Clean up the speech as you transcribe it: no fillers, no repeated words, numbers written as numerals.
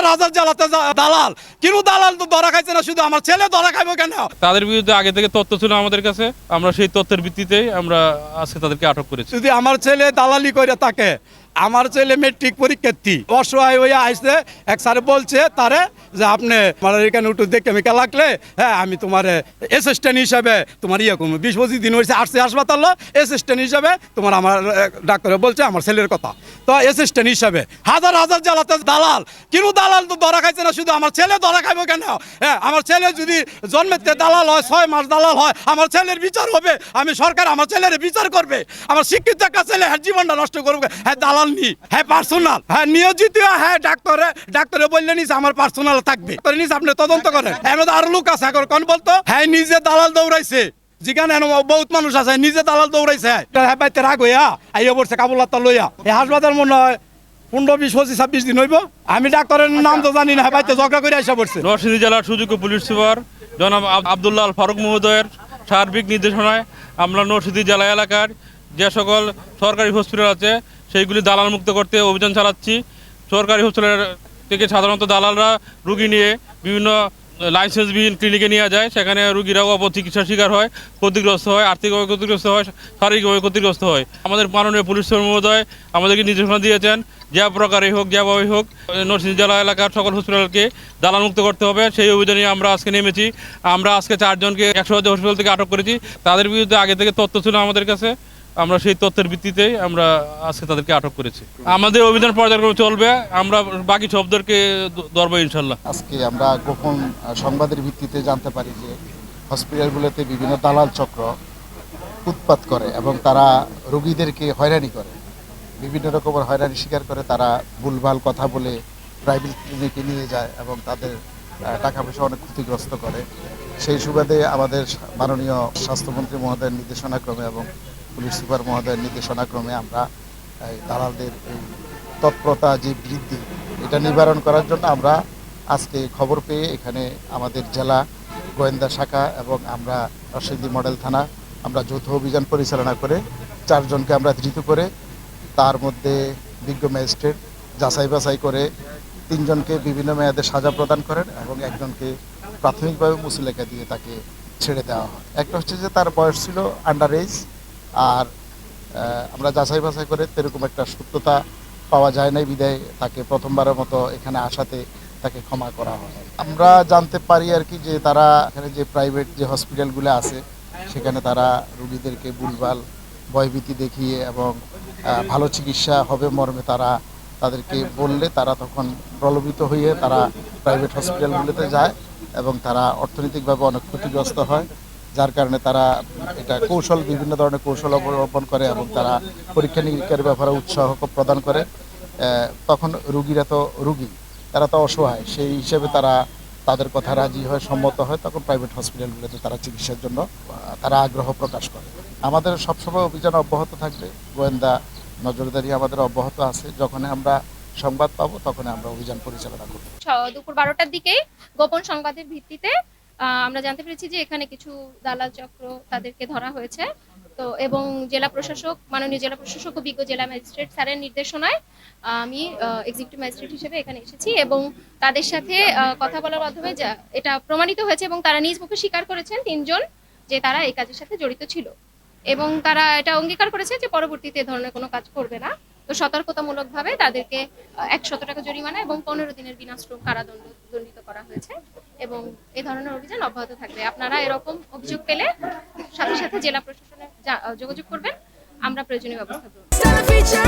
হাজার হাজার জ্বালাতে দালাল, কিন্তু দালাল তো ধরা খাইছে না, শুধু আমার ছেলে ধরা খাইবো কেন? তাদের বিরুদ্ধে আগে থেকে তথ্য ছিল আমাদের কাছে, আমরা সেই তথ্যের ভিত্তিতেই আমরা আজকে তাদেরকে আটক করেছি। যদি আমার ছেলে দালালি করে থাকে, আমার ছেলে মেট্রিক পরীক্ষার্থী অসহায় হয়ে আসছে, এক স্যারে বলছে তারে যে আপনি আমার এখানে উঠে দেখে মেকে লাগলে হ্যাঁ আমি তোমার অ্যাসিস্ট্যান্ট হিসাবে তোমার ইয়ে করবো, 20-25 দিন হয়েছে আসছে হাসপাতাল, অ্যাসিস্ট্যান্ট হিসাবে তোমার আমার ডাক্তারে বলছে আমার ছেলের কথা, তো অ্যাসিস্ট্যান্ট হিসাবে হাজার হাজার জ্বালাতে দালাল, কিন্তু দালাল তো ধরা খাইছে না, শুধু আমার ছেলে ধরা খাইবো কেন? হ্যাঁ আমার ছেলে যদি জন্মেতে দালাল হয়, 6 মাস দালাল হয়, আমার ছেলের বিচার হবে, আমি সরকার আমার ছেলের বিচার করবে। আমার শিক্ষিত একটা ছেলে হ্যাঁ জীবনটা নষ্ট করবে, হ্যাঁ দালাল নি, হ্যাঁ পার্সোনাল, হ্যাঁ নিয়োজিত, হ্যাঁ ডাক্তারে বললেন আমার পার্সোনাল থাকবে, আপনি তদন্ত করেন। এমন আরো লোক আছে এখন কোন বলতো হ্যাঁ নিজে দালাল দৌড়াইছে, যেখানে বহুত মানুষ আছে নিজে দালাল দৌড়াইছে, হ্যাঁ বাইতে রাগ হইয়া আইয়া পড়ছে কাবুলাত্তা লইয়া এই হাসপাতাল মনে হয় 15-20-25-26 দিন হইব। আমি ডাক্তারের নাম তো জানি না, হ্যাঁ বাইতে ঝগড়া করে আইসা পড়ছে। নরসিংদী জেলার সুযোগ্য পুলিশ সুপার জনাব আব্দুল্লাহ আল ফারুক মহোদয়ের সার্বিক নির্দেশনায় আমরা নরসিংদী জেলা এলাকার যে সকল সরকারি হসপিটাল আছে সেইগুলি দালাল মুক্ত করতে অভিযান চালাচ্ছি। সরকারি হসপিটাল থেকে সাধারণত দালালরা রুগী নিয়ে বিভিন্ন লাইসেন্সবিহীন ক্লিনিকে নিয়ে যায়, সেখানে রুগীরাও অপচিকিৎসার শিকার হয়, ক্ষতিগ্রস্ত হয়, আর্থিকভাবে ক্ষতিগ্রস্ত হয়, শারীরিকভাবে ক্ষতিগ্রস্ত হয়। আমাদের মাননীয় পুলিশ সুপার মহোদয় আমাদেরকে নির্দেশনা দিয়েছেন যে প্রকারেই হোক যেভাবেই হোক নরসিংদী জেলা এলাকার সকল হসপিটালকে দালাল মুক্ত করতে হবে। সেই অভিযানে আমরা আজকে নেমেছি। আমরা আজকে 4 জনকে 100 হসপিটাল থেকে আটক করেছি। তাদের বিরুদ্ধে আগে থেকে তথ্য ছিল আমাদের কাছে, আমরা সেই তথ্যের ভিত্তিতেই আমরা আজকে তাদেরকে আটক করেছি। আমাদের অভিযান পর্যায়ক্রমে চলবে, আমরা বাকি সবদেরকে ধরবো ইনশাল্লাহ। আজকে আমরা গোপন সংবাদের ভিত্তিতে জানতে পারি যে হসপিটালগুলোতে বিভিন্ন দালাল চক্র উৎপাত করে এবং তারা রোগীদেরকে হয়রানি করে, বিভিন্ন রকমের হয়রানি শিকার করে। তারা ভুলভাল কথা বলে প্রাইভেট ক্লিনিকে নিয়ে যায় এবং তাদের টাকা পয়সা অনেক ক্ষতিগ্রস্ত করে। সেই সুবাদে আমাদের মাননীয় স্বাস্থ্যমন্ত্রী মহোদয়ের নির্দেশনাক্রমে এবং পুলিশ সুপার মহোদয়ের নির্দেশনাক্রমে আমরা এই দালালদের এই তৎপরতা যে বৃদ্ধি, এটা নিবারণ করার জন্য আমরা আজকে খবর পেয়ে এখানে আমাদের জেলা গোয়েন্দা শাখা এবং আমরা নরসিংদী মডেল থানা আমরা যৌথ অভিযান পরিচালনা করে 4 জনকে আমরা ধৃত করে, তার মধ্যে বিজ্ঞ ম্যাজিস্ট্রেট যাচাই বাছাই করে 3 জনকে বিভিন্ন মেয়াদে সাজা প্রদান করেন এবং 1 জনকে প্রাথমিকভাবে মুচলেখা দিয়ে তাকে ছেড়ে দেওয়া হয়। একটা হচ্ছে যে তার বয়স ছিল আন্ডার এজ, আর আমরা যাচাই বাছাই করে এরকম একটা সত্যতা পাওয়া যায় নাই বিদায় তাকে প্রথমবারের মতো এখানে আসাতে তাকে ক্ষমা করা হয়। আমরা জানতে পারি আর কি যে তারা এখানে যে প্রাইভেট যে হসপিটালগুলো আছে সেখানে তারা রোগীদেরকে ভুলভাল ভয়ভীতি দেখিয়ে এবং ভালো চিকিৎসা হবে মর্মে তারা তাদেরকে বললে তারা তখন প্রলোভিত হয়ে তারা প্রাইভেট হসপিটালগুলোতে যায় এবং তারা অর্থনৈতিকভাবে অনেক ক্ষতিগ্রস্ত হয়, যার কারণে তারা এটা বিভিন্ন ধরনের কৌশল অবলম্বন করে এবং তারা পরীক্ষা নিরীক্ষার ব্যাপারে উৎসাহ প্রদান করে। তখন রুগীরা তো রুগী, তারা তো অসহায়, সেই হিসেবে তারা তাদের কথা রাজি হয়, সম্মত হয়, তখন প্রাইভেট হসপিটালগুলোতে তারা চিকিৎসার জন্য তারা আগ্রহ প্রকাশ করে। আমাদের সবসময় অভিযান অব্যাহত থাকবে, গোয়েন্দা নজরদারি আমাদের অব্যাহত আছে। যখন আমরা সংবাদ পাবো তখন আমরা অভিযান পরিচালনা করব। দুপুর 12টার দিকে গোপন সংবাদের ভিত্তিতে আমরা জানতে পেরেছি যে এখানে কিছু দালাল চক্র তাদেরকে ধরা হয়েছে। তো এবং জেলা প্রশাসক, মাননীয় জেলা প্রশাসক ও বিজ্ঞ জেলা ম্যাজিস্ট্রেট স্যারের নির্দেশনায় আমি এক্সিকিউটিভ ম্যাজিস্ট্রেট হিসেবে এখানে এসেছি এবং তাদের সাথে কথা বলার মাধ্যমে এটা প্রমাণিত হয়েছে এবং তারা নিজ মুখে স্বীকার করেছেন 3 জন যে তারা এই কাজের সাথে জড়িত ছিল এবং তারা এটা অঙ্গীকার করেছে যে পরবর্তীতে এ ধরনের কোনো কাজ করবে না। তো সতর্কতামূলকভাবে তাদেরকে 100 টাকা জরিমানা এবং 15 দিনের বিনাশ্রম কারাদণ্ড দণ্ডিত করা হয়েছে এবং এই ধরনের অভিযান অব্যাহত থাকবে। আপনারা এরকম অভিযোগ পেলে সাথে সাথে জেলা প্রশাসনে যোগাযোগ করবেন, আমরা প্রয়োজনীয় ব্যবস্থা গ্রহণ করব।